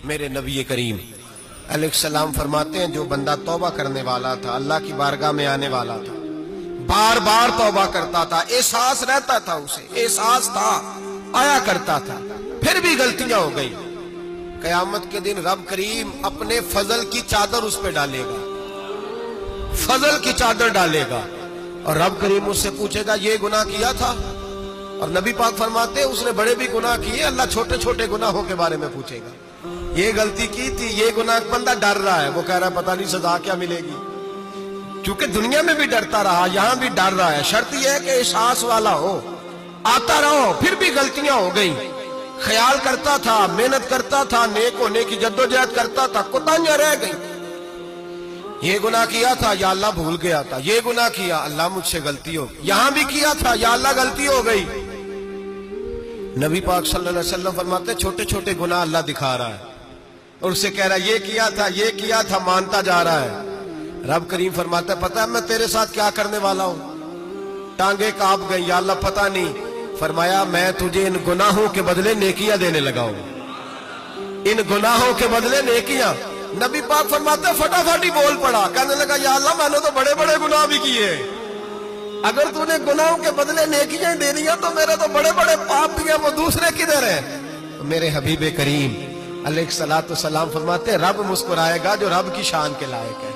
میرے نبی کریم علیہ السلام فرماتے ہیں جو بندہ توبہ کرنے والا تھا، اللہ کی بارگاہ میں آنے والا تھا، بار بار توبہ کرتا تھا، احساس رہتا تھا، اسے احساس تھا، آیا کرتا تھا، پھر بھی غلطیاں ہو گئی، قیامت کے دن رب کریم اپنے فضل کی چادر اس پہ ڈالے گا، فضل کی چادر ڈالے گا، اور رب کریم اس سے پوچھے گا یہ گناہ کیا تھا؟ اور نبی پاک فرماتے ہیں اس نے بڑے بھی گناہ کیے، اللہ چھوٹے چھوٹے گناہوں کے بارے میں پوچھے گا، یہ غلطی کی تھی، یہ گناہ، بندہ ڈر رہا ہے، وہ کہہ رہا ہے پتہ نہیں سزا کیا ملے گی، کیونکہ دنیا میں بھی ڈرتا رہا، یہاں بھی ڈر رہا ہے، شرط یہ ہے کہ احساس والا ہو، آتا رہو، پھر بھی غلطیاں ہو گئی، خیال کرتا تھا، محنت کرتا تھا، نیک ہونے کی جدوجہد کرتا تھا، کوتاہیاں رہ گئی، یہ گناہ کیا تھا یا اللہ بھول گیا تھا، یہ گناہ کیا اللہ مجھ سے غلطی ہو گئی، یہاں بھی کیا تھا یا اللہ غلطی ہو گئی، نبی پاک صلی اللہ علیہ وسلم فرماتے چھوٹے چھوٹے گناہ اللہ دکھا رہا ہے اور اسے کہہ رہا ہے یہ کیا تھا مانتا جا رہا ہے، رب کریم فرماتا ہے پتہ ہے میں تیرے ساتھ کیا کرنے والا ہوں، ٹانگیں کانپ گئی، یا اللہ پتہ نہیں، فرمایا میں تجھے ان گناہوں کے بدلے نیکیاں دینے لگا ہوں، ان گناہوں کے بدلے نیکیاں، نبی پاک فرماتے ہیں فٹافٹ ہی بول پڑا، کہنے لگا یا اللہ میں نے تو بڑے بڑے گناہ بھی کیے، اگر تو نے گناہوں کے بدلے نیکیاں دینی ہیں تو میرے تو بڑے بڑے پاپ بھی ہیں، وہ دوسرے کدھر ہیں؟ میرے حبیب کریم علیہ السلام فرماتے ہیں رب مسکرائے گا جو رب کی شان کے لائق ہے،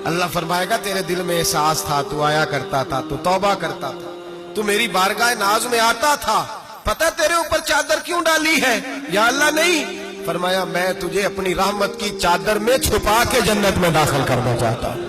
اللہ فرمائے گا تیرے دل میں احساس تھا، تو آیا کرتا تھا، تو توبہ کرتا تھا، تو میری بارگاہ ناز میں آتا تھا، پتہ تیرے اوپر چادر کیوں ڈالی ہے؟ یا اللہ نہیں، فرمایا میں تجھے اپنی رحمت کی چادر میں چھپا کے جنت میں داخل کرنا چاہتا ہوں۔